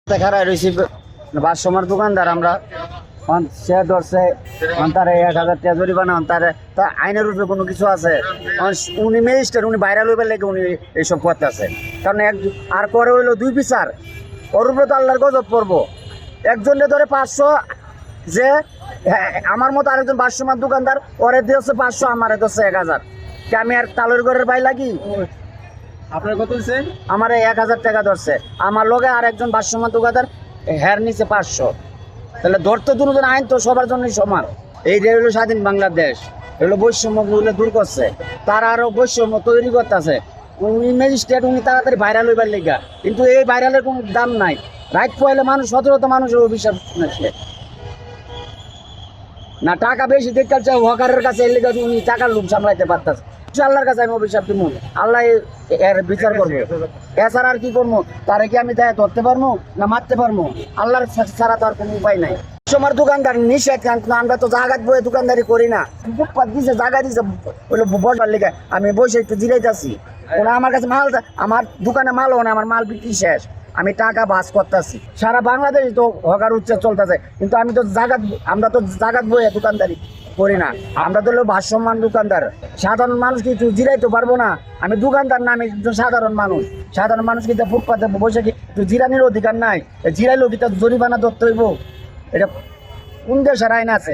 খারাপ রয়েছি বাসমর দোকানদার আমরা সে ধরছে তার 1000 টাকা জরিমানা তার আইনের উপরে কোনো কিছু আছে। উনি ম্যাজিস্ট্রেট, উনি বাইরে লইবার লেগে উনি এইসব করতেছে। কারণ আর করে হইলো দুই বিচার, ওর উপরে তো আল্লাহর গজব পড়বো। একজনে ধরে 500, যে আমার মতো আরেকজন বাসমর দোকানদার, ওরে দিয়েছে 500, আমারে দিচ্ছে 1000। আমি আর তালের ঘরের বাই লাগি? আপনার কত হচ্ছে? আমার 1000 টাকা ধরছে, আমার লগে আর একজন বাসমর দোকানদার হের নিচে 500। তাহলে ধরতে দুজন, আইন তো সবার জন্যই সমান। এই যে হলো স্বাধীন বাংলাদেশ, এগুলো বৈষম্য দূর করছে, তারা আরো বৈষম্য তৈরি করতেছে। উনি ম্যাজিস্ট্রেট, উনি তাড়াতাড়ি ভাইরাল হইবার লেগা, কিন্তু এই ভাইরালের কোনো দাম নাই। রাইট পয়লে মানুষ, সতেরোটা মানুষের অভিশাপ না, টাকা বেশি দেখতে চাই হকারের কাছে, এর লেগে উনি টাকার লোভ সামলাইতে পারতেছে। আল্লাহর কাছে আমি অভিশাপ দিব, আল্লাহ এর বিচার করবো। এছাড়া আর কি করবো? তারে কি আমি ধরতে পারবো না মারতে পারবো? আল্লাহর ছাড়া তো আর কোনো উপায় নাই। আমার দোকানদার নিষেধ, আমরা তো জায়গা বয়ে দোকানদারি করি না। ফুটপাত দিছে, জায়গা দিছে বসবার লেগে, আমি বসে একটু জিরাইতেছি। ওরা আমার কাছে মাল, আমার দোকানে মালও না, আমার মাল বিক্রি শেষ, আমি টাকা বাস করতেছি। সারা বাংলাদেশ তো হকার উচ্ছেদ চলতেছে, কিন্তু আমরা তো জাগাত বয়ে দোকানদারি করি না। আমরা তো হলো ভারসাম্যমান দোকানদার। সাধারণ মানুষ কিছু জিরাইতে পারবো না। আমি দোকানদার না, আমি সাধারণ মানুষ। সাধারণ মানুষ কিন্তু ফুটপাতে বসে কি জিরানির অধিকার নাই? জিরাইলেও কি তার জরিমানা ধরতে হইব? এটা কোন দেশের আইন আছে?